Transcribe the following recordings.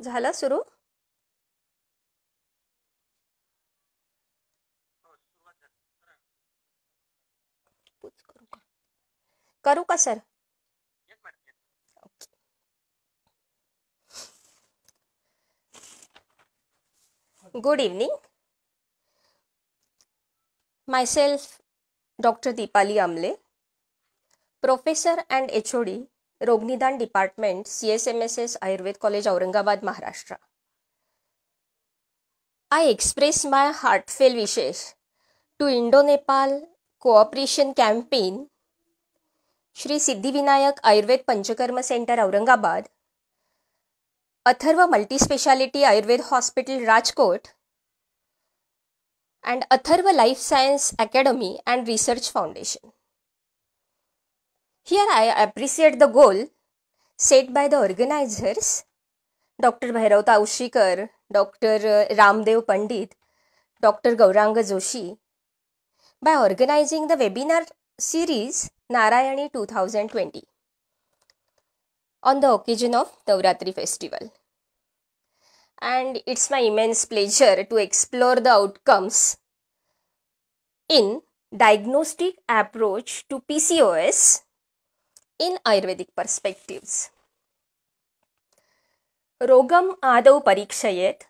झालं सुरू? करू का sir? Good evening. Myself, Dr. Deepali Amle, Professor and HOD, Rognidan Department, CSMSS Ayurved College, Aurangabad, Maharashtra. I express my heartfelt wishes to Indo-Nepal Cooperation Campaign, Shri Siddhivinayak Ayurved Panchakarma Center, Aurangabad, Atharva Multispeciality Ayurved Hospital, Rajkot, and Atharva Life Science Academy and Research Foundation. Here I appreciate the goal set by the organizers, Dr. Bhairav Taushikar, Dr. Ramdev Pandit, Dr. Gauranga Joshi, by organizing the webinar series Narayani 2020 on the occasion of Navratri festival. And it's my immense pleasure to explore the outcomes in diagnostic approach to PCOS in Ayurvedic perspectives. रोगम आदौ परीक्षयेत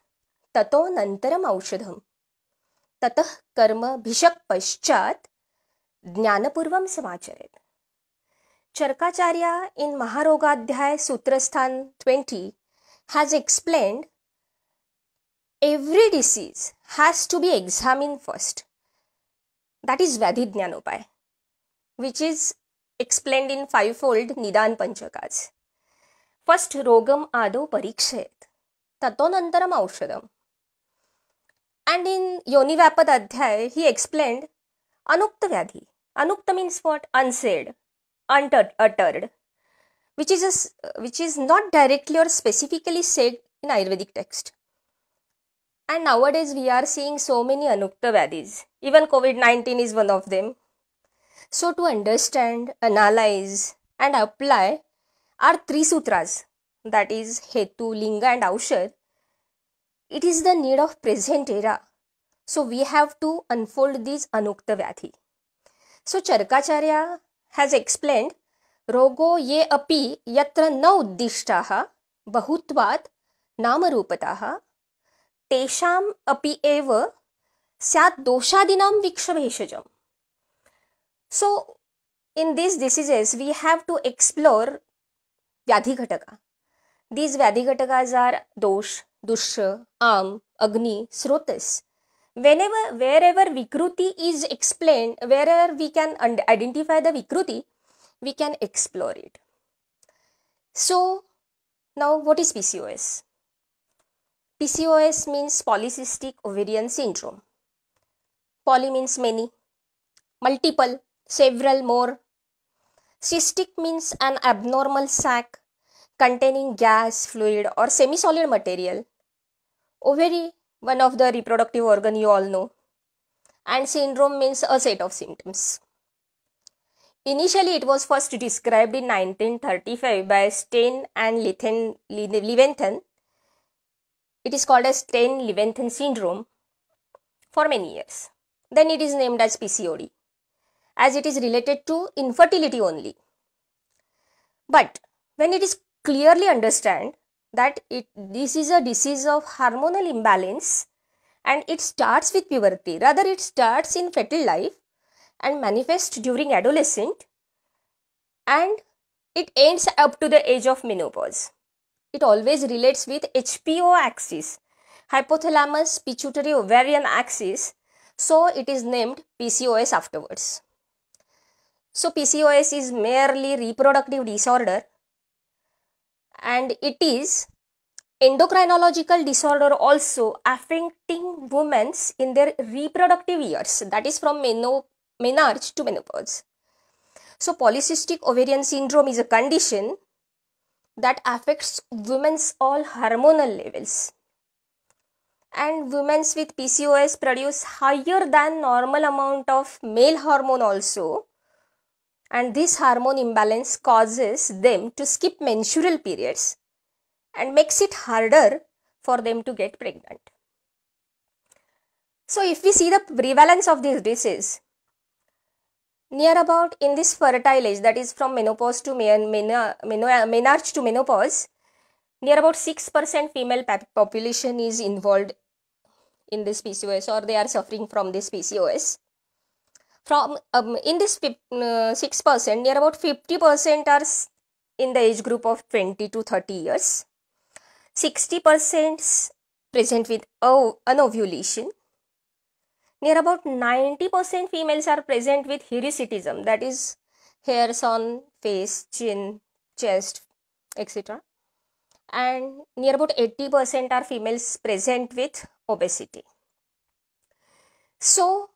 ततो नंतरम औषधम ततः कर्म भिषक पश्चात ज्ञानपूर्वम समाचरेत. Charkacharya in Maharogadhyay Sutrasthan 20 has explained every disease has to be examined first. That is Vyadhi-Jnanopay, which is explained in fivefold Nidan Panchakas. First, Rogam Adau Parikshayet, Tato Nantaram Aushadam. And in Yoni Vapad Adhyay, he explained Anukta Vyadhi. Anukta means what? Unsaid, uttered, which is not directly or specifically said in Ayurvedic text. And nowadays we are seeing so many Anukta Vyadhis. Even COVID-19 is one of them. So to understand, analyze and apply our three sutras, that is Hetu, Linga and Aushad, it is the need of present era. So we have to unfold these Anukta Vyadhi. So Charkacharya has explained, Rogo ye api yatra na uddishtaha bahutvat namarupataha tesham api eva syat doshadinam vikshabheshajam. So in these diseases we have to explore Vyadhi Ghataka. These Vyadhi Ghatakas are Dosh, Dusha, Am, Agni, Srotas. Wherever Vikruti is explained, wherever we can identify the Vikruti, we can explore it. So now what is PCOS? PCOS means Polycystic Ovarian Syndrome. Poly means many, multiple, several, more. Cystic means an abnormal sac containing gas, fluid or semi-solid material. Ovary, one of the reproductive organ you all know. And syndrome means a set of symptoms. Initially it was first described in 1935 by Stein and Leventhan. It is called as Stein-Leventhan syndrome for many years. Then it is named as PCOD, as it is related to infertility only. But when it is clearly understand that this is a disease of hormonal imbalance and it starts with puberty, rather it starts in fetal life and manifests during adolescent and it ends up to the age of menopause. It always relates with HPO axis, hypothalamus pituitary ovarian axis, so it is named PCOS afterwards. So PCOS is merely reproductive disorder and it is endocrinological disorder also affecting women in their reproductive years, that is from menarche to menopause. So polycystic ovarian syndrome is a condition that affects women's all hormonal levels. And women with PCOS produce higher than normal amount of male hormone also. And this hormone imbalance causes them to skip menstrual periods and makes it harder for them to get pregnant. So if we see the prevalence of this disease, near about in this fertile age, that is from menopause to menarche to menopause, near about 6% female population is involved in this PCOS, or they are suffering from this PCOS. From in this 6%, near about 50% are in the age group of 20 to 30 years. 60% present with anovulation. Near about 90% females are present with hirsutism, that is hairs on face, chin, chest, etc. And near about 80% are females present with obesity. So,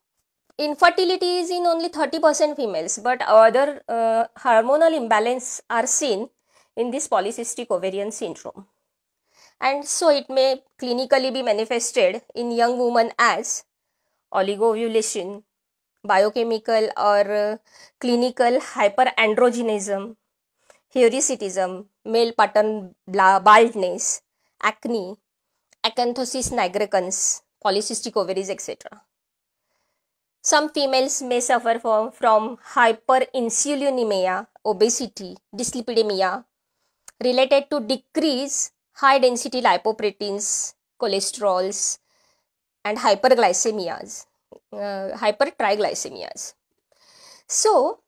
infertility is in only 30% females, but other hormonal imbalance are seen in this polycystic ovarian syndrome. And so, it may clinically be manifested in young women as oligoovulation, biochemical or clinical hyperandrogenism, hirsutism, male pattern baldness, acne, acanthosis nigricans, polycystic ovaries, etc. Some females may suffer from hyperinsulinemia, obesity, dyslipidemia related to decreased high density lipoproteins, cholesterols, and hypertriglycemias. So,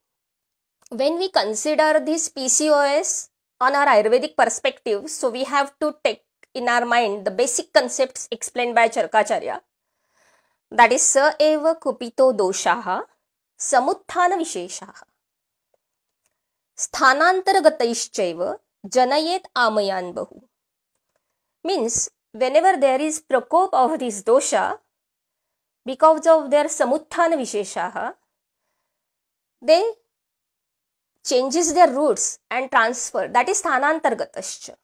when we consider this PCOS on our Ayurvedic perspective, so we have to take in our mind the basic concepts explained by Charkacharya. That is sa eva kupito doshaha samuthana visheshaha sthanantaragataishchaiva janayet amayan bahu. Means, whenever there is prakop of this dosha, because of their samuthana visheshaha, they changes their roots and transfer, that is sthanantargatascha,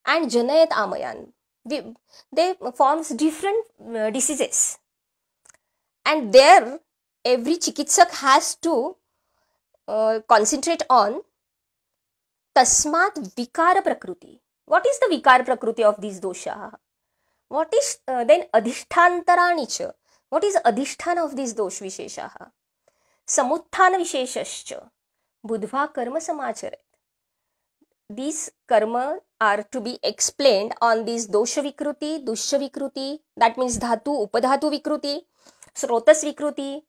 and janayet amayan. They forms different diseases. And there, every chikitsak has to concentrate on tasmat vikara prakruti. What is the vikara prakruti of these dosha? What is then adhishthantaranicha? What is adhisthana of these dosh visheshaha? Samuthana visheshascha. Budhva karma samacharet. These karma are to be explained on these dosha vikruti, dusha vikruti, that means dhatu, upadhatu vikruti, srotas vikruti,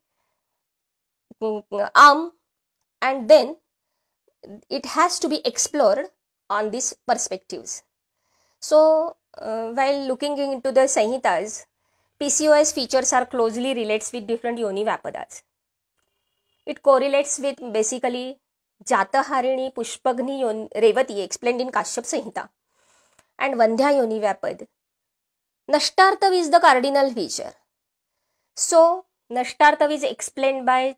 and then it has to be explored on these perspectives. So, while looking into the Samhitas, PCOS features are closely relates with different yoni vapadas. It correlates with basically Jata Harini, Pushpagni, Revati explained in Kashyap Samhita, and Vandhya Yoni Vapad. Nashtartav is the cardinal feature. So, Nashtartav is explained by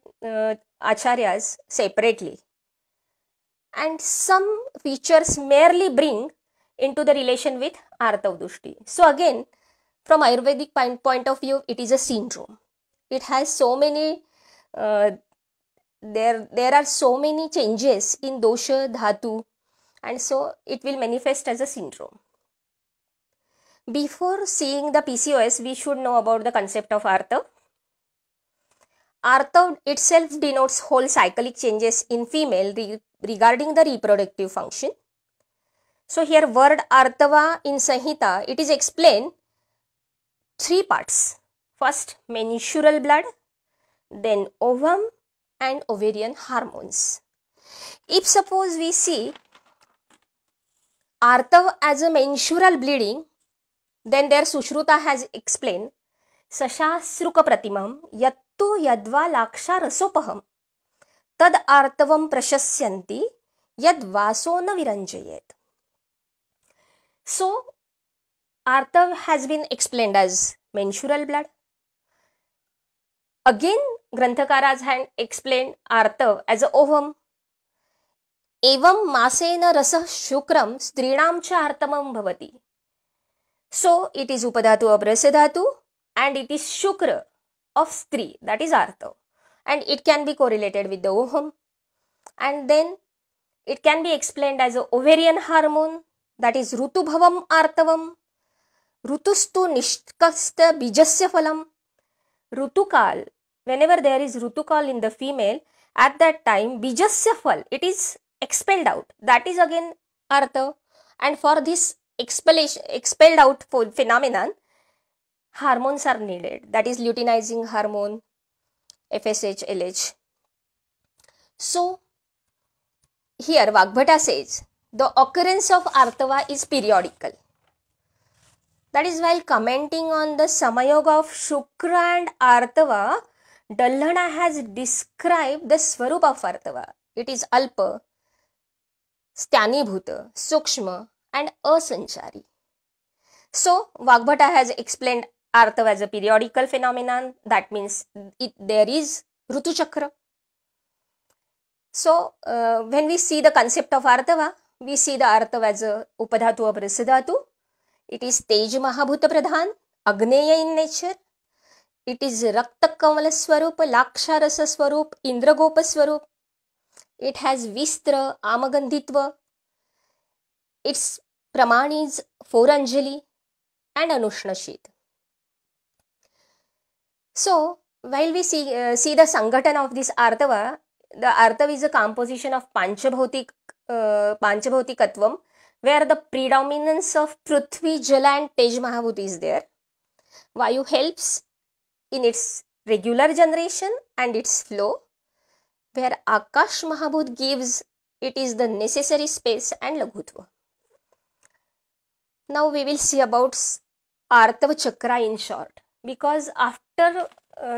Acharyas separately, and some features merely bring into the relation with Artav Dushti. So, again, from Ayurvedic point of view, it is a syndrome. It has so many there are so many changes in dosha, dhatu, and so it will manifest as a syndrome. Before seeing the PCOS, we should know about the concept of Artav. Artav itself denotes whole cyclic changes in female regarding the reproductive function. So here word Artava in Samhita, it is explained 3 parts. First, menstrual blood, then ovum and ovarian hormones. If suppose we see Artav as a menstrual bleeding, then there Sushruta has explained Sashasruka pratimam yattu yadva laksha rasopaham tad artavam prashasyanti yad vaso na viranjayet. So, Artav has been explained as menstrual blood. Again, Granthakaras had explained Artav as a ovum. Evam masena rasa shukram strinam cha artamam bhavati. So, it is upadhatu of rasadhatu and it is shukra of stri, that is Artav. And it can be correlated with the ovum. And then it can be explained as a ovarian hormone, that is Rutubhavam Artavam, Rutustu Nishkasta Bijasya Phalam. Rutukal, whenever there is Rutukal in the female, at that time Bijasya Phal, it is expelled out. That is again Artha. And for this expelled out phenomenon, hormones are needed. That is luteinizing hormone, FSH, LH. So, here Vagbhata says, the occurrence of Artava is periodical. That is, while commenting on the Samayoga of Shukra and Artava, Dallhana has described the Swarup of Artava. It is Alpa, Styanibhuta, Sukshma and Asanchari. So, Vagbhata has explained Artava as a periodical phenomenon. That means there is Rutu Chakra. So, when we see the concept of Artava, we see the Artava as a Upadhatu of Rasadhatu. It is Tej Mahabhuta Pradhan, Agneya in nature. It is Rakta Kamala Swarup, Laksha Rasa Swarup, Indragopa Swarup. It has Vistra, Amagandhitva. Its Praman is 4 Anjali and Anushna Sheet. So, while we see the Sangatana of this Artava, the Artava is a composition of Panchabhautikatvam, where the predominance of Prithvi, Jala and Tej Mahabhut is there. Vayu helps in its regular generation and its flow, where Akash Mahabhut gives it is the necessary space and Laghutva. Now we will see about Artava Chakra in short, because after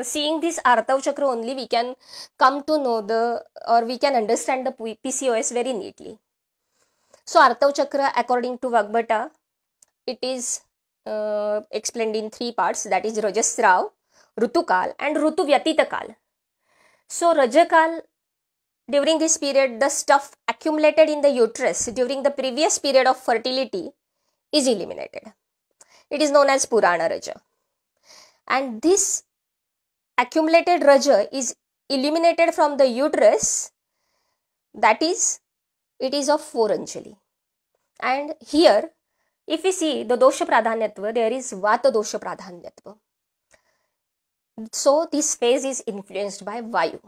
seeing this Artava Chakra only we can come to know we can understand the PCOS very neatly. So Artava Chakra, according to Vagbhata, it is explained in 3 parts, that is Rajasrav, Rutukal and Rutuvyatikal. So Rajakal, during this period, the stuff accumulated in the uterus during the previous period of fertility is eliminated. It is known as Purana Raja. And this accumulated Raja is eliminated from the uterus, that is, it is of 4 Anjali. And here, if we see the Dosha Pradhanyatva, there is Vata Dosha Pradhanyatva. So, this phase is influenced by Vayu.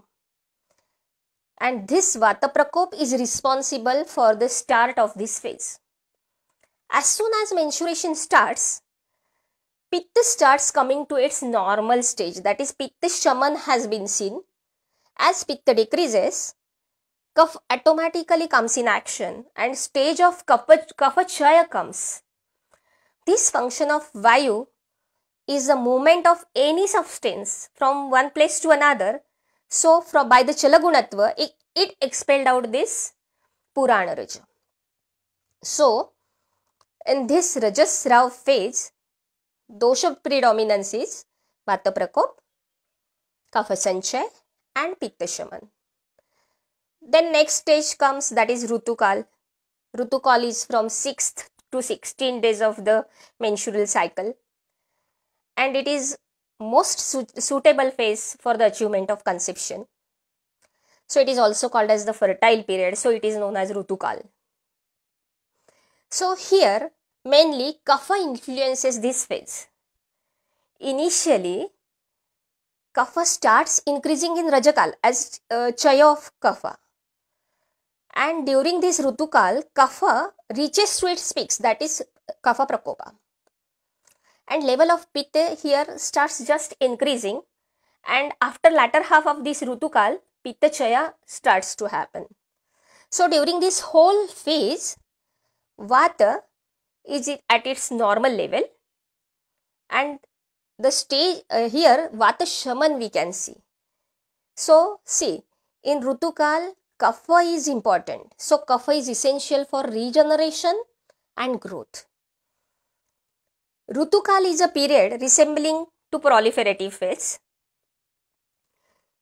And this Vata Prakop is responsible for the start of this phase. As soon as menstruation starts, Pitta starts coming to its normal stage, that is Pitta Shaman has been seen. As Pitta decreases, Kapha automatically comes in action and stage of Kapha Chaya comes. This function of Vayu is the movement of any substance from one place to another. So, by the Chalagunatva, it expelled out this Purana Raja. So, in this Rajasrav phase, Dosha predominance is Vata Prakop, Kapha Sanchay and Pitta Shaman. Then next stage comes, that is Rutukal. Rutukal is from 6th to 16 days of the menstrual cycle. And it is most suitable phase for the achievement of conception. So it is also called as the fertile period. So it is known as Rutukal. So here mainly Kapha influences this phase. Initially, Kapha starts increasing in Rajakal as Chaya of Kapha. And during this Rutukal, Kapha reaches to its peaks, that is Kapha Prakopa. And level of Pitta here starts just increasing, and after latter half of this Rutukal, Pitta Chaya starts to happen. So during this whole phase, Vata is at its normal level, and the stage here Vata Shaman we can see. So see, in Rutukal, Kapha is important. So Kapha is essential for regeneration and growth. Rutukal is a period resembling to proliferative phase.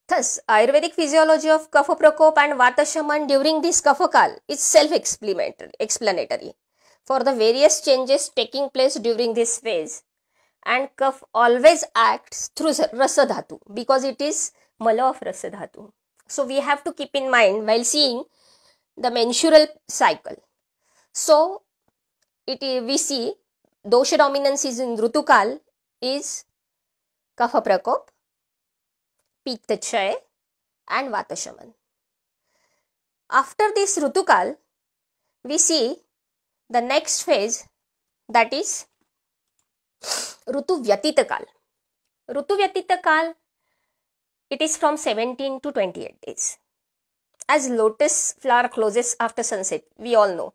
Thus, Ayurvedic physiology of Kapha Prakop and Vata Shaman during this Kapha Kal is self-explanatory for the various changes taking place during this phase. And Kapha always acts through Rasadhatu because it is Mala of Rasadhatu. So, we have to keep in mind while seeing the menstrual cycle. So, we see dosha dominance is in Rutukal is Kapha Prakop, Pitta Chay and Vata Shaman. After this Rutukal, we see the next phase, that is Rutu Vyatita Kal. Rutu Vyatita Kal, it is from 17 to 28 days. As lotus flower closes after sunset, we all know.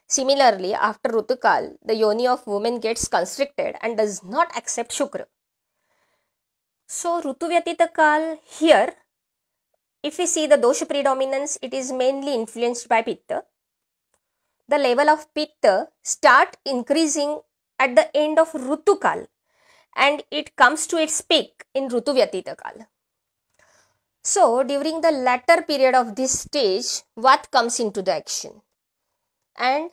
Similarly, after Rutukal, the yoni of woman gets constricted and does not accept Shukra. So, Rutuvyatita Kal here, if we see the dosha predominance, it is mainly influenced by Pitta. The level of Pitta start increasing at the end of Rutukal and it comes to its peak in Rutuvyatita Kal. So, during the latter period of this stage, what comes into the action? And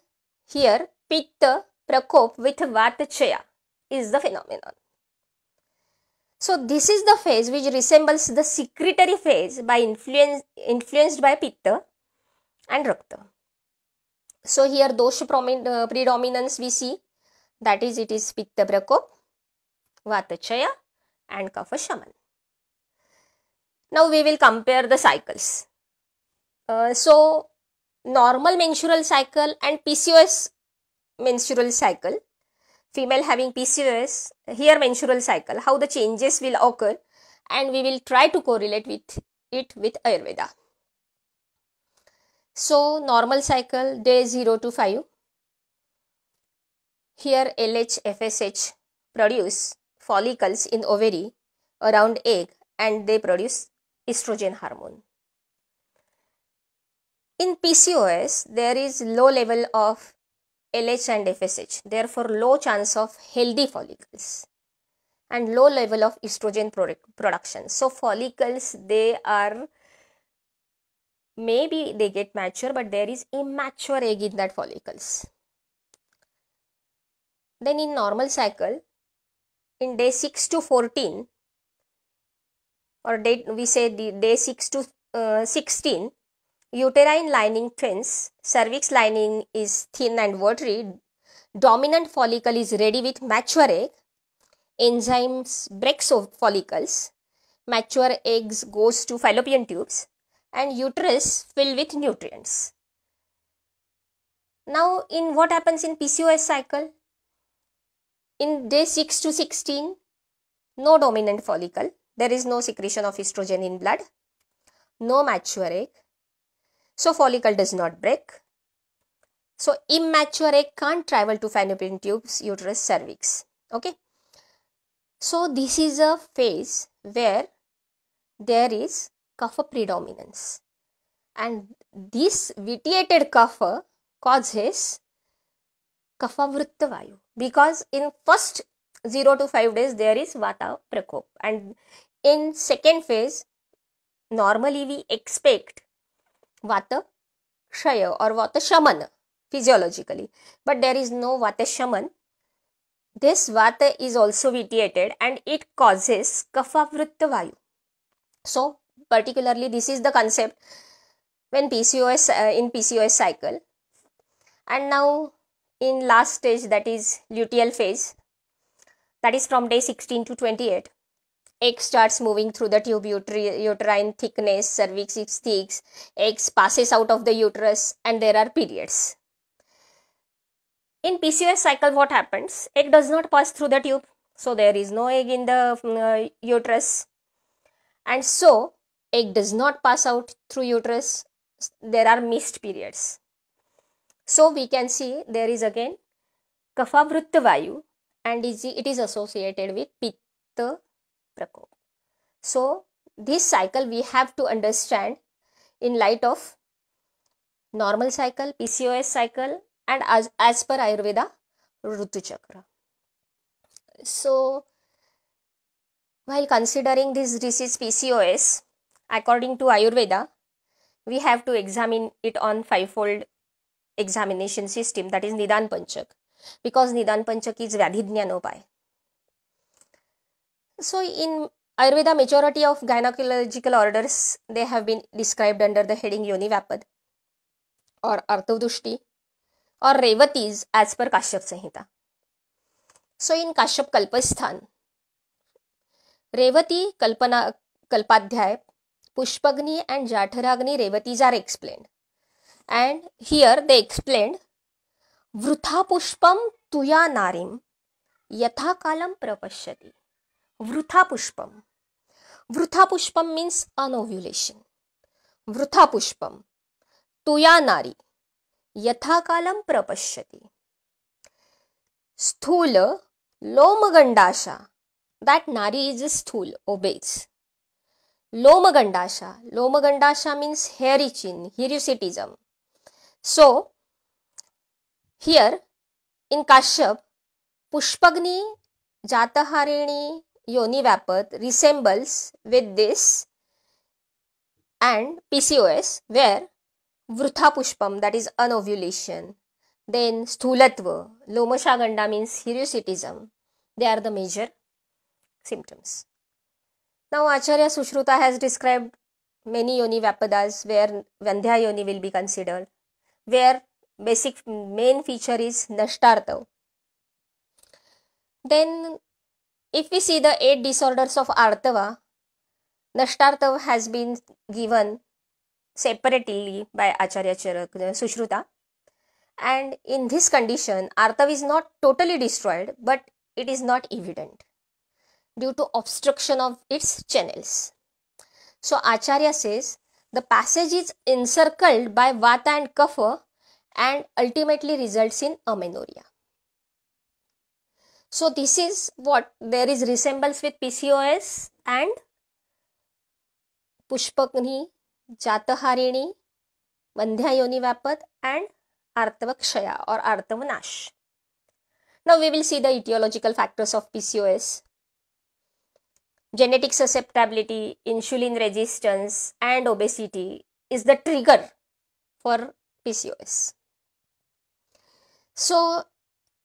here, Pitta Prakop with Vata Chaya is the phenomenon. So, this is the phase which resembles the secretory phase by influenced by Pitta and Rakta. So, here dosha predominance we see, that is, it is Pitta Prakop, Vata Chaya and Kapha Shaman. Now, we will compare the cycles. So, normal menstrual cycle and PCOS menstrual cycle, female having PCOS, here menstrual cycle, how the changes will occur, and we will try to correlate with it with Ayurveda. So, normal cycle day 0 to 5, here LH, FSH produce follicles in ovary around egg and they produce estrogen hormone. In PCOS, there is low level of LH and FSH, therefore low chance of healthy follicles and low level of estrogen production. So, follicles, they are, maybe they get mature, but there is immature egg in that follicles. Then in normal cycle, in day 6 to 14, or we say day 6 to 16, uterine lining thins, cervix lining is thin and watery, dominant follicle is ready with mature egg, enzymes breaks follicles, mature eggs goes to fallopian tubes and uterus filled with nutrients. Now, in what happens in PCOS cycle? In day 6 to 16, no dominant follicle, there is no secretion of estrogen in blood, no mature egg, so follicle does not break. So, immature egg can't travel to fallopian tubes, uterus, cervix. Okay. So, this is a phase where there is kapha predominance, and this vitiated kapha causes kapha vritta vayu, because in first 0 to 5 days there is vata prakop, and in second phase normally we expect vata kshaya or vata shaman physiologically, but there is no vata shaman. This vata is also vitiated and it causes kapha vritta vayu. So, particularly this is the concept when PCOS in PCOS cycle. And now in last stage, that is luteal phase, that is from day 16 to 28, egg starts moving through the tube, uterine thickness, cervix is thick, eggs passes out of the uterus and there are periods. In PCOS cycle, what happens? Egg does not pass through the tube, so there is no egg in the uterus, and so egg does not pass out through uterus, there are missed periods. So, we can see there is again kapha vritta vayu and it is associated with pitta prakop. So, this cycle we have to understand in light of normal cycle, PCOS cycle and as per Ayurveda, Rutu Chakra. So, while considering this disease PCOS, according to Ayurveda, we have to examine it on fivefold examination system, that is Nidan Panchak, because Nidan Panchak is Vyadhijnanopay. So, in Ayurveda, majority of gynecological orders, they have been described under the heading Yoni Vapad or Arthadushti or Revatis as per Kashyap Samhita. So in Kashyap Kalpasthan, Revati, Kalpadhyay, Pushpagni and Jatharagni Revatis are explained. And here they explained Vrutha Pushpam Tuya Narim Yatha Kalam Prapashyati. Vrutha Pushpam. Vrutha Pushpam means anovulation. Vrutha Pushpam Tuya Nari Yatha Kalam Prapashyati. Sthula Lomagandasha. That Nari is sthul, obese. Lomagandasha. Lomagandasha means hairy chin, hirsutism. So, here in Kashyap, Pushpagni, Jataharini, Yoni Vapat resembles with this and PCOS, where Vrutha Pushpam, that is anovulation, then Sthulatva, Lomashaganda means hirsutism. They are the major symptoms. Now Acharya Sushruta has described many Yoni Vapadas where Vandhya Yoni will be considered, where basic main feature is Nashtartav. Then if we see the 8 disorders of Artava, Nashtartav has been given separately by Acharya Sushruta, and in this condition Artava is not totally destroyed, but it is not evident due to obstruction of its channels. So Acharya says the passage is encircled by Vata and Kapha and ultimately results in amenorrhea. So this is what there is resemblance with PCOS and Pushpagni, Jataharini, Vandhya Yoni Vapat and Artava Kshaya or Artava Nash. Now we will see the etiological factors of PCOS. Genetic susceptibility, insulin resistance and obesity is the trigger for PCOS. So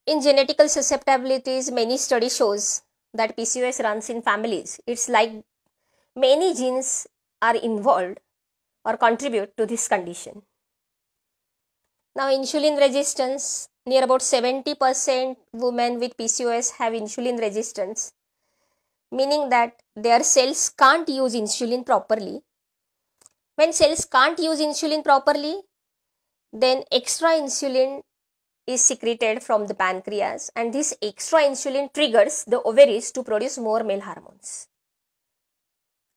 in genetical susceptibilities, many studies shows that PCOS runs in families. It's like many genes are involved or contribute to this condition. Now insulin resistance, near about 70% women with PCOS have insulin resistance, meaning that their cells can't use insulin properly. When cells can't use insulin properly, then extra insulin is secreted from the pancreas, and this extra insulin triggers the ovaries to produce more male hormones.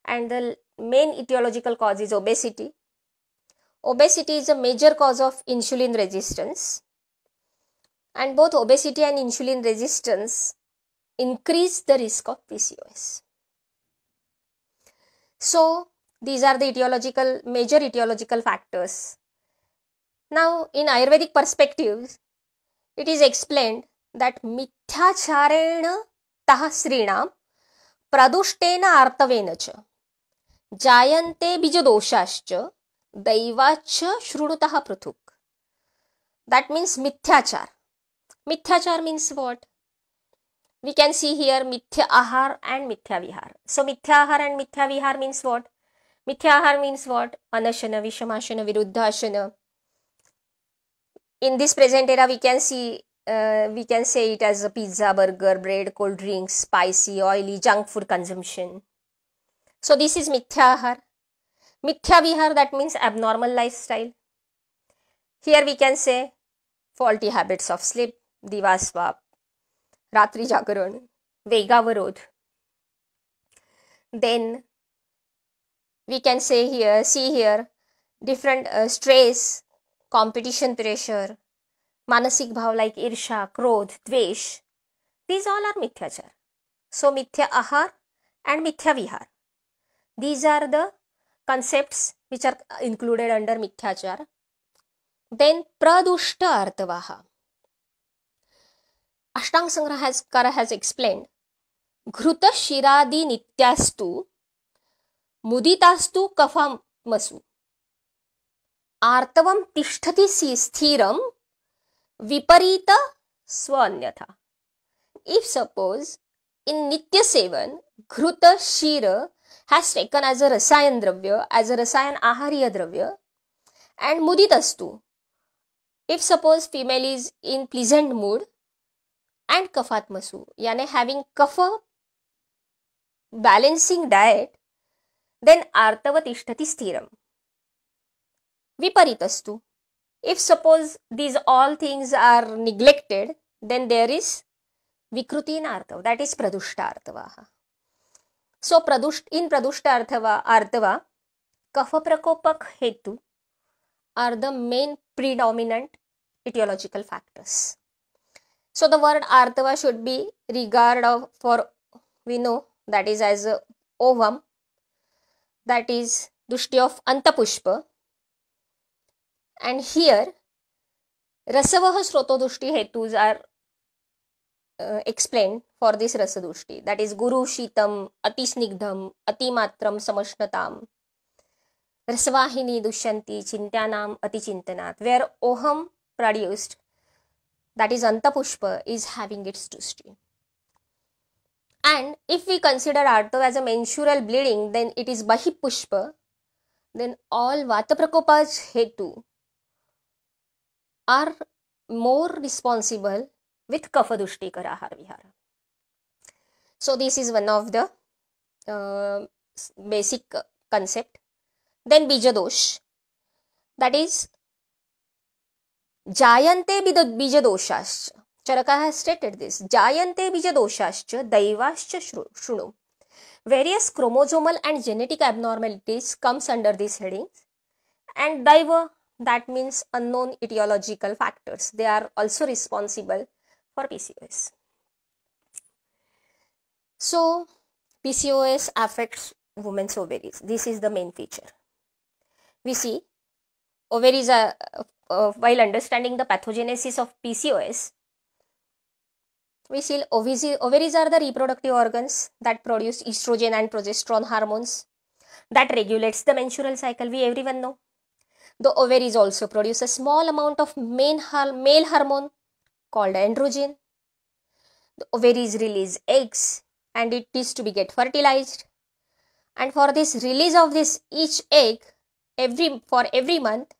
And the main etiological cause is obesity. Obesity is a major cause of insulin resistance, and both obesity and insulin resistance increase the risk of PCOS. So these are the major etiological factors. Now in Ayurvedic perspective, it is explained that mithyacharena tah srinam pradushtena artavena cha jayante bijadoshascha daivacha shrunutah pruthuk. That means mithyachar. Mithyachar means what? We can see here mithya ahar and mithya vihar. So mithya ahar and mithya vihar means what? Mithya ahar means what? Anashana, vishamashana, viruddhashana. In this present era, we can say it as a pizza, burger, bread, cold drinks, spicy, oily, junk food consumption. So this is mithya ahar. Mithya vihar, that means abnormal lifestyle. Here we can say faulty habits of sleep, divaswap, ratri jagaran, vegavarod. Then we can see here different stress, competition pressure, manasik bhav like irsha, krodh, dvesh. These all are mithyachar. So mithya ahar and mithya vihar. These are the concepts which are included under mithyachar. Then pradushta artavaha. Ashtanga Sangrahakara has explained Ghruta shiradi nityastu muditastu kafamasu artavam tishtati sthiram viparita swanyatha. If suppose in Nitya Sevan, Ghruta Shira has taken as a rasayan dravya, as a rasayan ahariya dravya, and muditastu, If suppose female is in pleasant mood and kafatmasu, yani having kapha balancing diet, then artava tishtati sthiram. Viparitastu. If suppose these all things are neglected, then there is vikruti in artava, that is pradushta artava. So in pradushta artava, kapha prakopak hetu are the main predominant etiological factors. So the word artava should be regarded for, we know, that is as ovam, that is dushti of antapushpa, and here rasavaha srotodushti hetus are explained for this rasadushti, that is guru shitam, atisnigdham, atimatram samashnatam, rasvahini dushyanti chintyanam atichintanat, where oham produced, that is antapushpa, is having its dushti. And if we consider artava as a menstrual bleeding, then it is bahipushpa, then all vataprakopas hetu are more responsible with kafadushtikara ahar vihara. So this is one of the basic concept. Then bijadosh, that is jayante bijadoshascha. Charaka has stated this. Jayante bijadoshascha daivascha shrunu. Various chromosomal and genetic abnormalities comes under these headings. And daiva, that means unknown etiological factors. They are also responsible for PCOS. So PCOS affects women's ovaries. This is the main feature. We see ovaries are, while understanding the pathogenesis of PCOS, we see ovaries are the reproductive organs that produce estrogen and progesterone hormones that regulates the menstrual cycle. We everyone know. The ovaries also produce a small amount of male hormone called androgen. The ovaries release eggs and it is to be get fertilized. And for this release of this each egg, for every month,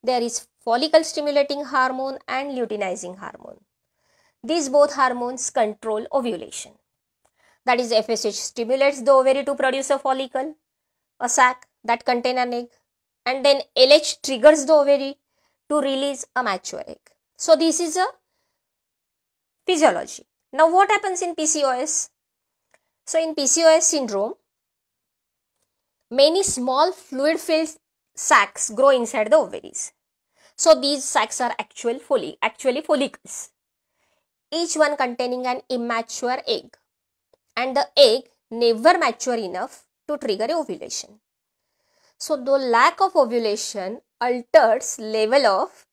there is follicle stimulating hormone and luteinizing hormone. These both hormones control ovulation. That is, FSH stimulates the ovary to produce a follicle, a sac that contain an egg, and then LH triggers the ovary to release a mature egg. So this is a physiology. Now what happens in PCOS? So in PCOS syndrome, many small fluid-filled sacs grow inside the ovaries. So these sacs are actually follicles, each one containing an immature egg, and the egg never mature enough to trigger ovulation. So the lack of ovulation alters level of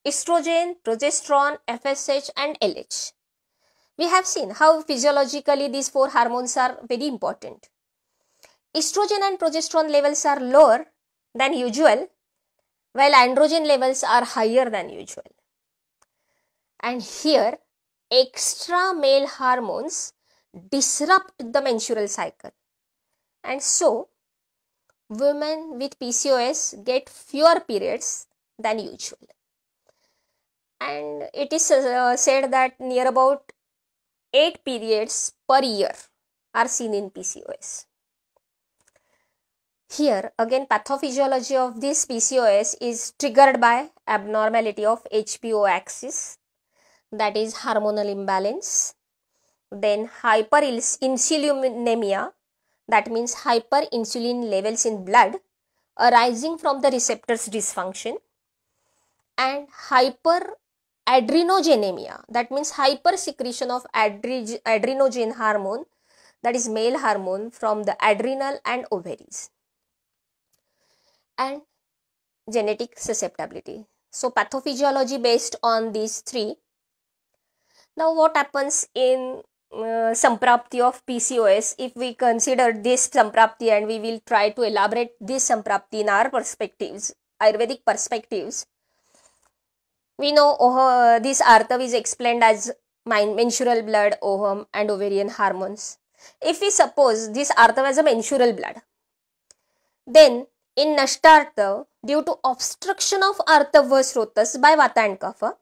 estrogen, progesterone, FSH and LH. We have seen how physiologically these four hormones are very important. Estrogen and progesterone levels are lower than usual, while androgen levels are higher than usual. And here, extra male hormones disrupt the menstrual cycle. And so, women with PCOS get fewer periods than usual. And it is said that near about 8 periods per year are seen in PCOS. Here again, pathophysiology of this PCOS is triggered by abnormality of HPO axis, that is hormonal imbalance, then hyperinsulinemia, that means hyperinsulin levels in blood arising from the receptors dysfunction, and hyperadrenogenemia, that means hypersecretion of adrenogen hormone, that is male hormone, from the adrenal and ovaries, and genetic susceptibility. So pathophysiology based on these three. Now what happens in samprapti of PCOS? If we consider this samprapti, and we will try to elaborate this samprapti in our perspectives, Ayurvedic perspectives, we know this artav is explained as menstrual blood, oham and ovarian hormones. If we suppose this artav as a menstrual blood, then in nashtartav due to obstruction of Artava Srotas by Vata and Kapha.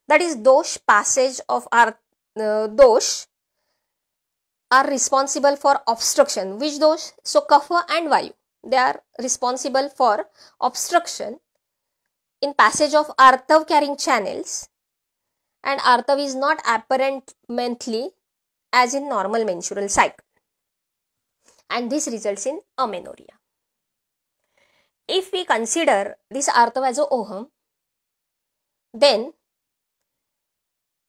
That is, dosh, passage of dosh are responsible for obstruction. Which dosh? So Kapha and Vayu, they are responsible for obstruction in passage of Artav carrying channels, and Artav is not apparent monthly as in normal menstrual cycle, and this results in amenorrhea. If we consider this Artav as a oham, then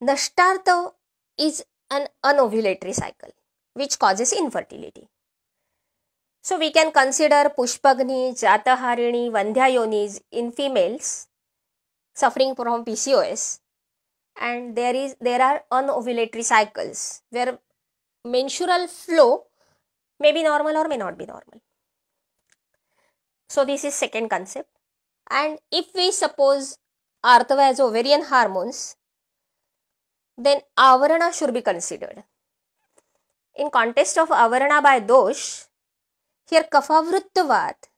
Nashtartav is an anovulatory cycle which causes infertility. So we can consider Pushpagni, Jataharini, Vandhya yonis in females suffering from PCOS, and there are anovulatory cycles where menstrual flow may be normal or may not be normal. So this is second concept. And if we suppose Artava as ovarian hormones, then Avarana should be considered. In context of Avarana by dosh, here Kaphavritta Vat,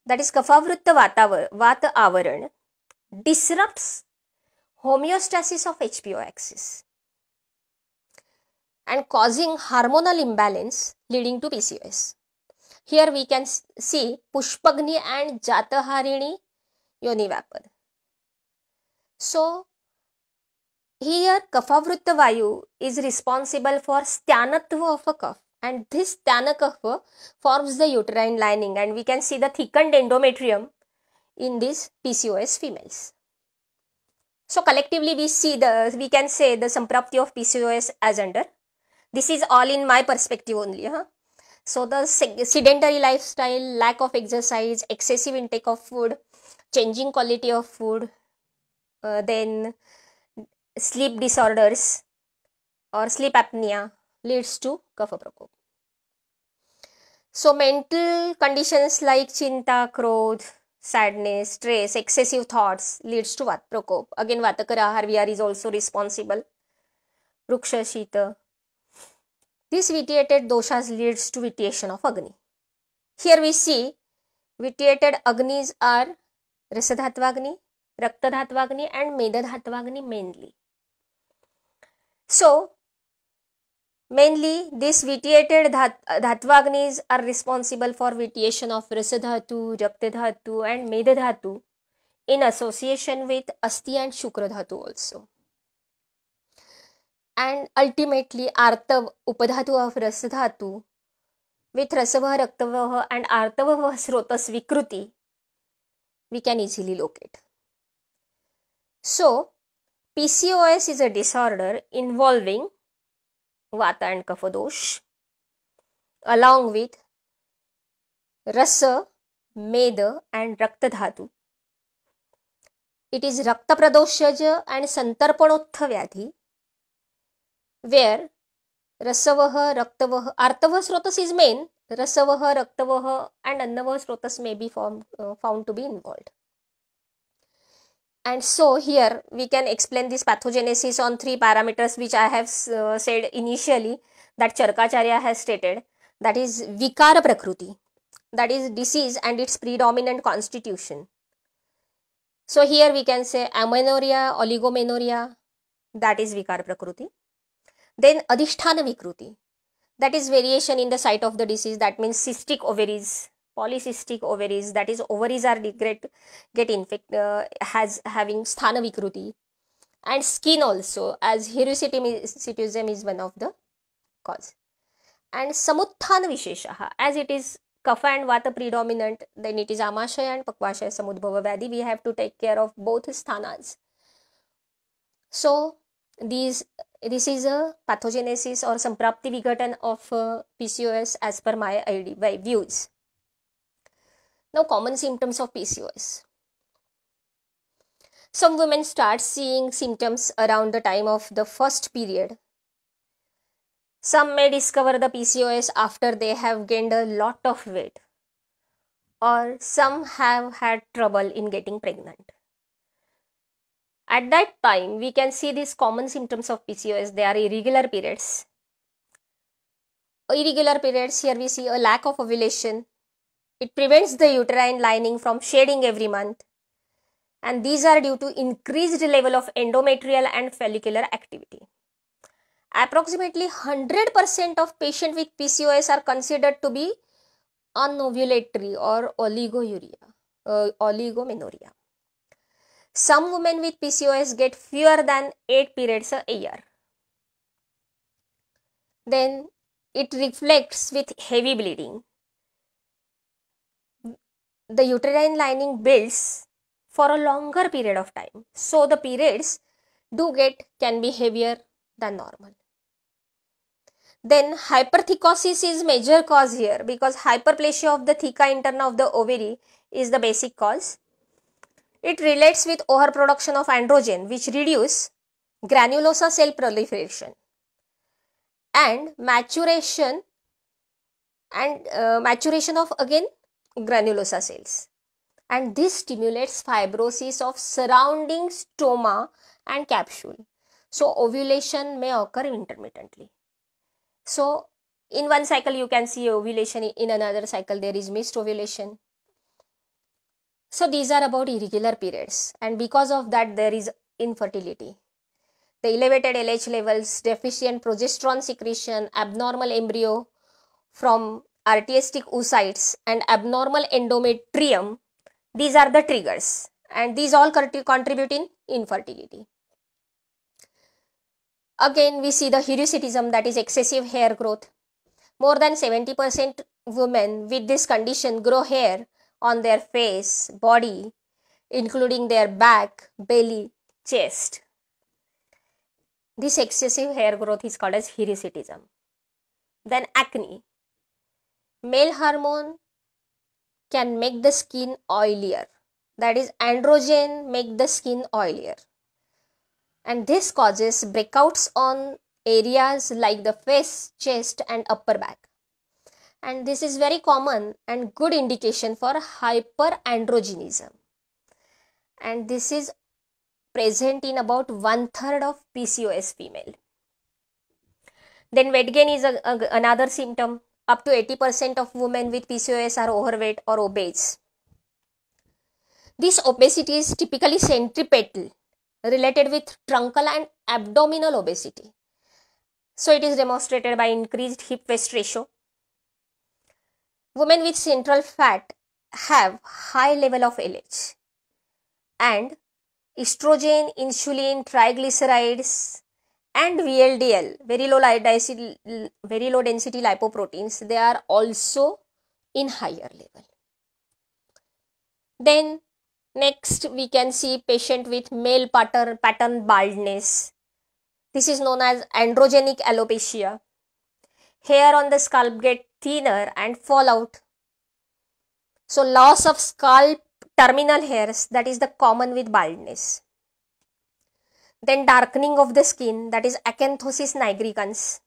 that is Kaphavritta Vata Avaran, disrupts homeostasis of HPO axis and causing hormonal imbalance leading to PCOS. Here we can see Pushpagni and Jataharini yoni vapor. So here Kaphavritta Vayu is responsible for Styanatva of a kapha, and this Styanakapha forms the uterine lining, and we can see the thickened endometrium in these PCOS females. So collectively we can say the Samprapti of PCOS as under. This is all in my perspective only. So the sedentary lifestyle, lack of exercise, excessive intake of food, changing quality of food, then sleep disorders or sleep apnea leads to kapha prakop. So mental conditions like chinta, krodh, sadness, stress, excessive thoughts leads to vat prakop. Again, Vatakara Ahar Vihar is also responsible. Ruksha Shita. This vitiated doshas leads to vitiation of Agni. Here we see vitiated Agnis are Rasadhatvagni, Raktadhatvagni and Medadhatvagni mainly. So, mainly these vitiated Dhatvagnis are responsible for vitiation of Rasadhatu, Raktadhatu and Medadhatu in association with Asti and Shukradhatu also. And ultimately Artav, Upadhatu of Rasadhatu with Rasavah, Raktavah and Artavah Srotas Vikruti we can easily locate. So, PCOS is a disorder involving Vata and Kapha dosh along with Rasa, Meda and Raktadhatu. It is Rakta Pradoshaja and Santarpanotha Vyadhi, where Rasavaha, Raktavaha, Artava Srotas is main, Rasavaha, Raktavaha and Annavaha Srotas may be found to be involved. And so here we can explain this pathogenesis on 3 parameters which I have said initially that Charkacharya has stated, that is Vikara Prakruti, that is disease and its predominant constitution. So here we can say amenorrhea, oligomenorrhea, that is Vikara Prakruti. Then Adhisthana Vikruti, that is variation in the site of the disease, that means cystic ovaries, polycystic ovaries, that is ovaries are get infected, having sthana vikruti, and skin also, as hirsutism is one of the cause. And samutthana visheshaha, as it is kapha and vata predominant, then it is amashaya and pakvashaya samudbhava vyadhi. We have to take care of both sthanas. So this is a pathogenesis or samprapti vigatan of PCOS as per my views. Now, common symptoms of PCOS. Some women start seeing symptoms around the time of the first period. Some may discover the PCOS after they have gained a lot of weight, or some have had trouble in getting pregnant. At that time, we can see these common symptoms of PCOS. They are irregular periods. Irregular periods, here we see a lack of ovulation, It prevents the uterine lining from shedding every month. And these are due to increased level of endometrial and follicular activity. Approximately 100% of patients with PCOS are considered to be anovulatory or oligomenorrhea. Some women with PCOS get fewer than 8 periods a year. Then it reflects with heavy bleeding. The uterine lining builds for a longer period of time. So the periods can be heavier than normal. Then hyperthecosis is major cause here because hyperplasia of the theca interna of the ovary is the basic cause. It relates with overproduction of androgen, which reduce granulosa cell proliferation and maturation of again granulosa cells, and this stimulates fibrosis of surrounding stoma and capsule. So ovulation may occur intermittently. So in one cycle you can see ovulation, in another cycle there is missed ovulation. So these are about irregular periods, and because of that there is infertility. The elevated LH levels, deficient progesterone secretion, abnormal embryo from artiestic oocytes and abnormal endometrium, these are the triggers, and these all contribute in infertility. Again, we see the hirsutism, that is excessive hair growth. More than 70% women with this condition grow hair on their face, body, including their back, belly, chest. This excessive hair growth is called as hirsutism. Then acne. Male hormone can make the skin oilier. That is, androgen make the skin oilier. And this causes breakouts on areas like the face, chest and upper back. And this is very common and good indication for hyperandrogenism. And this is present in about 1/3 of PCOS female. Then weight gain is another symptom. Up to 80% of women with PCOS are overweight or obese. This obesity is typically centripetal, related with truncal and abdominal obesity. So it is demonstrated by increased hip-waist ratio. Women with central fat have high level of LH, and estrogen, insulin, triglycerides and VLDL, very low density lipoproteins, they are also in higher level. Then next we can see patient with male pattern baldness. This is known as androgenic alopecia. Hair on the scalp get thinner and fall out. So loss of scalp terminal hairs, that is the common with baldness. Then darkening of the skin, that is acanthosis nigricans.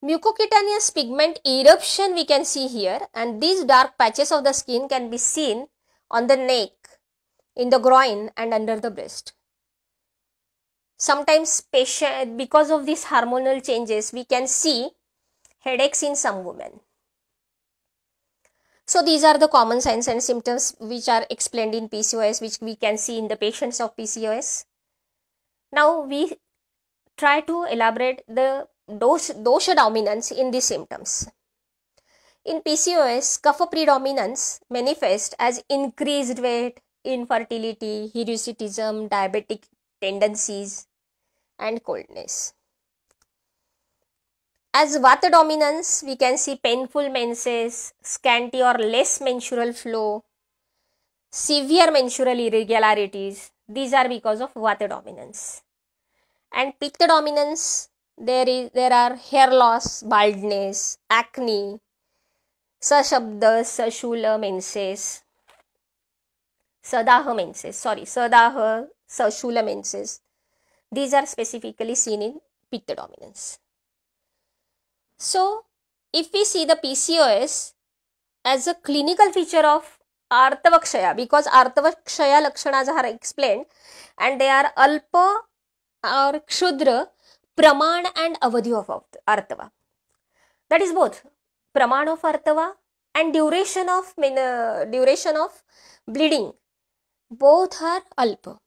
Mucocutaneous pigment eruption we can see here, and these dark patches of the skin can be seen on the neck, in the groin and under the breast. Sometimes because of these hormonal changes we can see headaches in some women. So these are the common signs and symptoms which are explained in PCOS, which we can see in the patients of PCOS. Now we try to elaborate the dosha dominance in these symptoms. In PCOS, kapha predominance manifests as increased weight, infertility, hirsutism, diabetic tendencies and coldness. As vata dominance, we can see painful menses, scanty or less menstrual flow, severe menstrual irregularities. These are because of vata dominance. And pitta dominance, there are hair loss, baldness, acne, sashabda, sashula menses, sadaha sashula menses. These are specifically seen in pitta dominance. So, if we see the PCOS as a clinical feature of Artavakshaya, because Artavakshaya lakshanas are explained and they are Alpa or Kshudra, Praman and Avadhi of Artava. That is both praman of artava and duration of bleeding, both are alpa.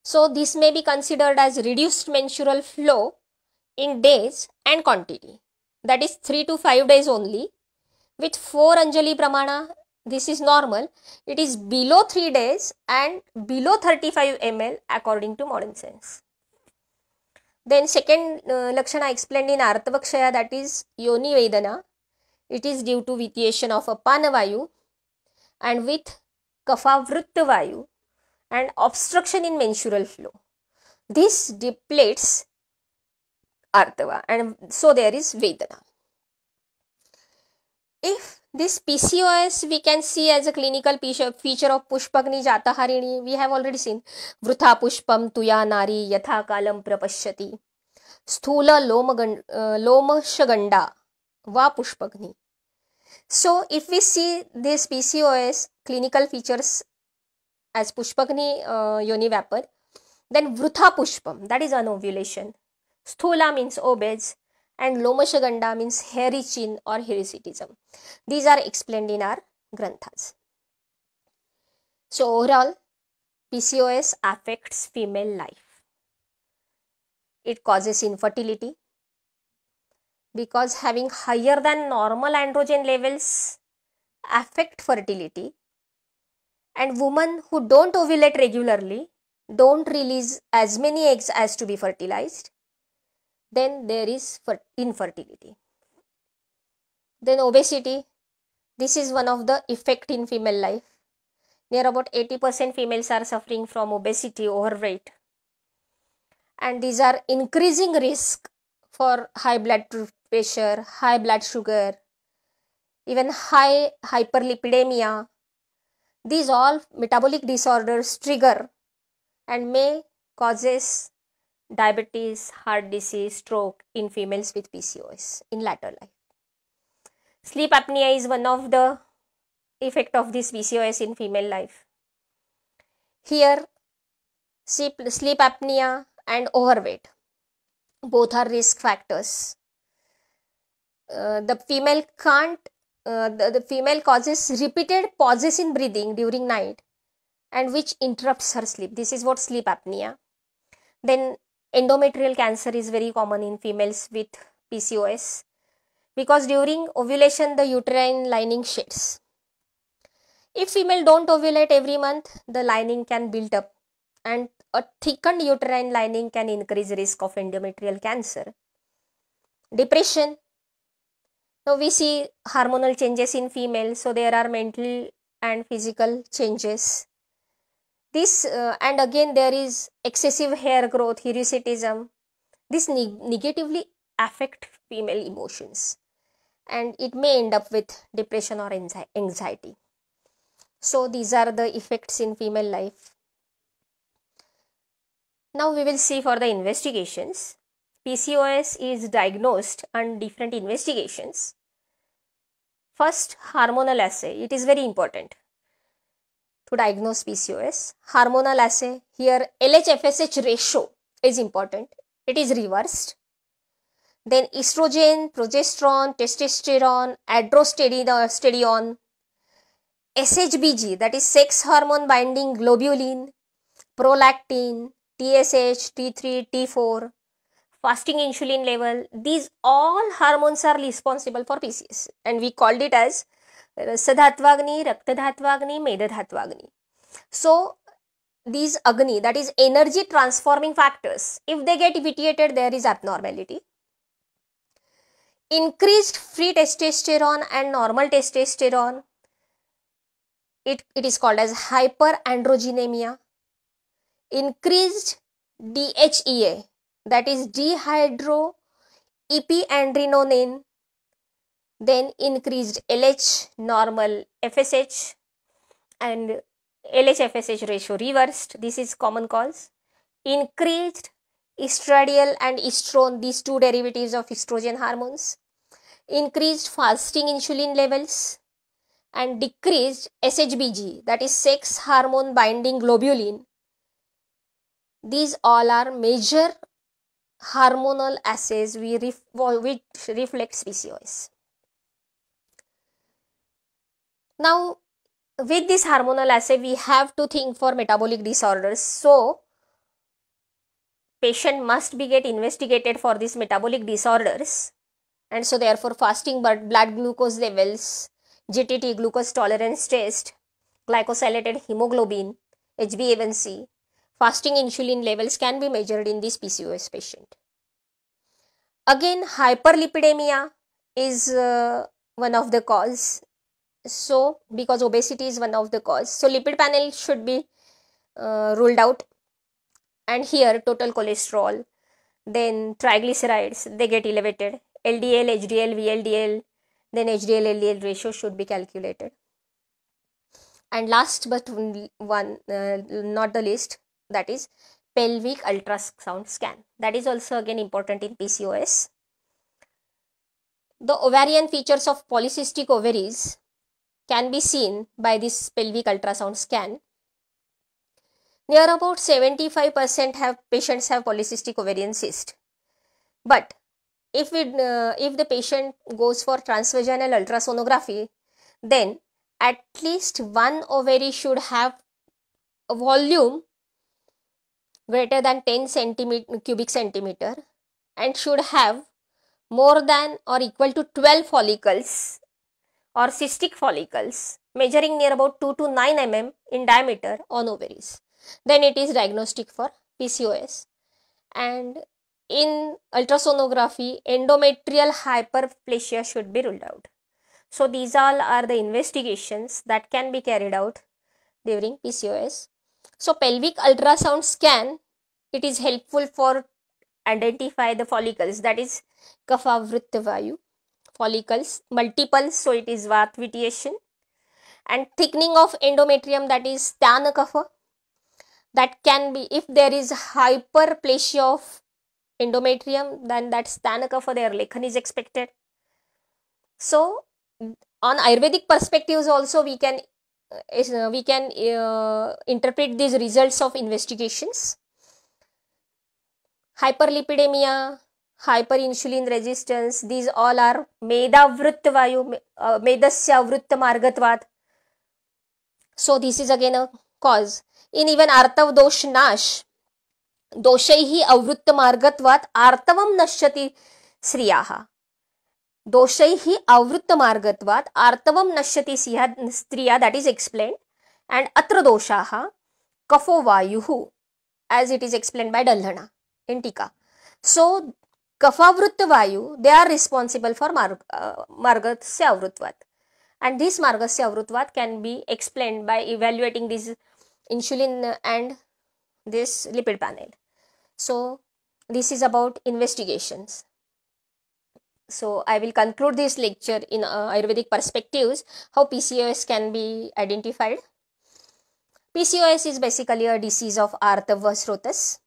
So this may be considered as reduced menstrual flow in days and quantity, that is 3 to 5 days only. With 4 Anjali Pramana, this is normal. It is below 3 days and below 35 ml according to modern science. Then second Lakshana explained in Artavakshaya, that is Yoni Vedana. It is due to vitiation of Apanavayu and with Kaphavritta Vayu and obstruction in menstrual flow. This depletes Artava and so there is Vedana. If this PCOS we can see as a clinical feature of Pushpagni Jataharini, we have already seen Vrutha Pushpam Tuya Nari Yatha Kalam Prapashyati Sthula Lomashaganda Va Pushpagni. So if we see this PCOS clinical features as Pushpagni Yoni Vapor, then Vrutha Pushpam, that is anovulation, Sthula means obese, and Lomashaganda means hairy chin or hirsutism. These are explained in our granthas. So overall, PCOS affects female life. It causes infertility because having higher than normal androgen levels affect fertility, and women who don't ovulate regularly don't release as many eggs as to be fertilized, then there is infertility. Then obesity, this is one of the effect in female life. Near about 80% females are suffering from obesity, overweight, and these are increasing risk for high blood pressure, high blood sugar, even high hyperlipidemia. These all metabolic disorders trigger and may causes diabetes, heart disease, stroke in females with PCOS in later life. Sleep apnea is one of the effect of this PCOS in female life. Here, sleep apnea and overweight, both are risk factors. The female can't, the female causes repeated pauses in breathing during night and which interrupts her sleep. This is what sleep apnea. Then endometrial cancer is very common in females with PCOS because during ovulation the uterine lining sheds. If female don't ovulate every month, the lining can build up and a thickened uterine lining can increase risk of endometrial cancer. Depression. Now we see hormonal changes in females, so there are mental and physical changes. This and again there is excessive hair growth, hirsutism. This negatively affect female emotions and it may end up with depression or anxiety. So these are the effects in female life. Now we will see for the investigations. PCOS is diagnosed on different investigations. First, hormonal assay. It is very important to diagnose PCOS. Hormonal assay, here LH-FSH ratio is important. It is reversed. Then estrogen, progesterone, testosterone, androstenedione, SHBG, that is sex hormone binding globulin, prolactin, TSH, T3, T4, fasting insulin level. These all hormones are responsible for PCOS and we called it as Rasadhatvagni, Raktadhatvagni, Medadhatvagni. So these Agni, that is energy transforming factors, if they get vitiated, there is abnormality. Increased free testosterone and normal testosterone, it is called as hyperandrogenemia. Increased DHEA, that is dehydroepiandrosterone, then increased LH, normal FSH and LH-FSH ratio reversed. This is common cause. Increased estradiol and estrone, these two derivatives of estrogen hormones. Increased fasting insulin levels and decreased SHBG, that is sex hormone binding globulin. These all are major hormonal assays which reflects PCOS. Now, with this hormonal assay, we have to think for metabolic disorders. So, patient must be get investigated for these metabolic disorders, and so therefore fasting blood glucose levels, GTT glucose tolerance test, glycosylated hemoglobin, HbA1c, fasting insulin levels can be measured in this PCOS patient. Again, hyperlipidemia is one of the cause. So, because obesity is one of the cause, so lipid panel should be ruled out. And here total cholesterol, then triglycerides, they get elevated. LDL, HDL, VLDL, then HDL, LDL ratio should be calculated. And last but one, not the least, that is pelvic ultrasound scan. That is also again important in PCOS. The ovarian features of polycystic ovaries can be seen by this pelvic ultrasound scan. Near about 75% patients have polycystic ovarian cyst. But if the patient goes for transvaginal ultrasonography, then at least one ovary should have a volume greater than 10 cubic centimeter and should have more than or equal to 12 follicles or cystic follicles measuring near about 2 to 9 mm in diameter on ovaries. Then it is diagnostic for PCOS. And in ultrasonography, endometrial hyperplasia should be ruled out. So these all are the investigations that can be carried out during PCOS. So pelvic ultrasound scan, it is helpful for identify the follicles, that is kapha vritta vayu, follicles, multiple, so it is vat vitiation, and thickening of endometrium, that is sthana kapha. That can be, if there is hyperplasia of endometrium, then that sthana kapha, their lekhan is expected. So on Ayurvedic perspectives also we can interpret these results of investigations. Hyperlipidemia, hyperinsulin resistance, these all are medavritta vayu, medasya vritta margatvat. So this is again a cause. In even artav dosh nash, दोषैहि अवृत्त मार्गत्वात् आर्तवम नश्यति स्त्रियाः. दोषैहि अवृत्त मार्गत्वात् आर्तवम नश्यति स्त्रिया, that is explained. And atra doshaha कफो वायुः, as it is explained by Dalhana in Tika. So कफावृत्त vayu, they are responsible for margasya avruttvat, and this margasya avruttvat can be explained by evaluating this insulin and this lipid panel. So this is about investigations. So I will conclude this lecture in Ayurvedic perspectives, how PCOS can be identified. PCOS is basically a disease of Artava Srotas,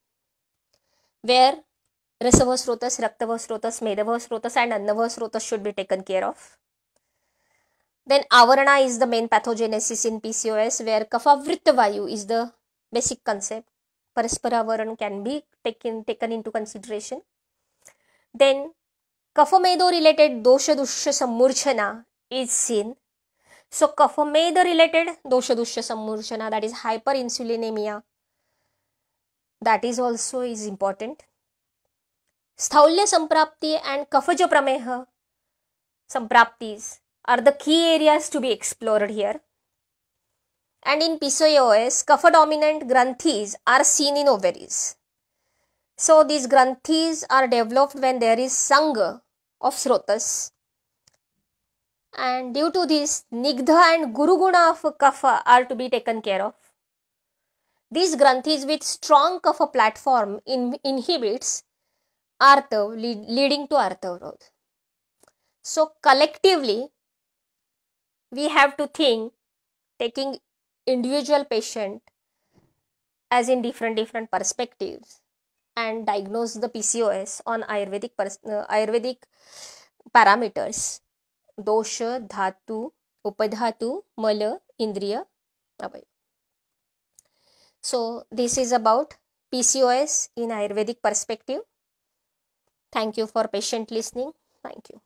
where Rasava Srotas, Raktava Srotas, Medava Srotas and Annava Srotas should be taken care of. Then Avarana is the main pathogenesis in PCOS, where Kapha Vritta Vayu is the basic concept. Paraspara Avaran can be taken into consideration. Then Kaphamedo related Dosha Dushya Sammurchana is seen. So Kaphamedo related Dosha Dushya Sammurchana, that is hyperinsulinemia, that is also is important. Sthaulya Samprapti and Kaphaja Prameha Sampraptis are the key areas to be explored here. And in PCOS, kapha dominant granthis are seen in ovaries. So these granthis are developed when there is sanga of srotas, and due to this, nigdha and guruguna of kapha are to be taken care of. These granthis with strong kapha platform inhibits artav, leading to artavrodh. So collectively, we have to think, taking individual patient as in different perspectives, and diagnose the PCOS on Ayurvedic parameters: dosha, dhatu, upadhatu, mala, indriya, avaya. So this is about PCOS in Ayurvedic perspective. Thank you for patient listening. Thank you.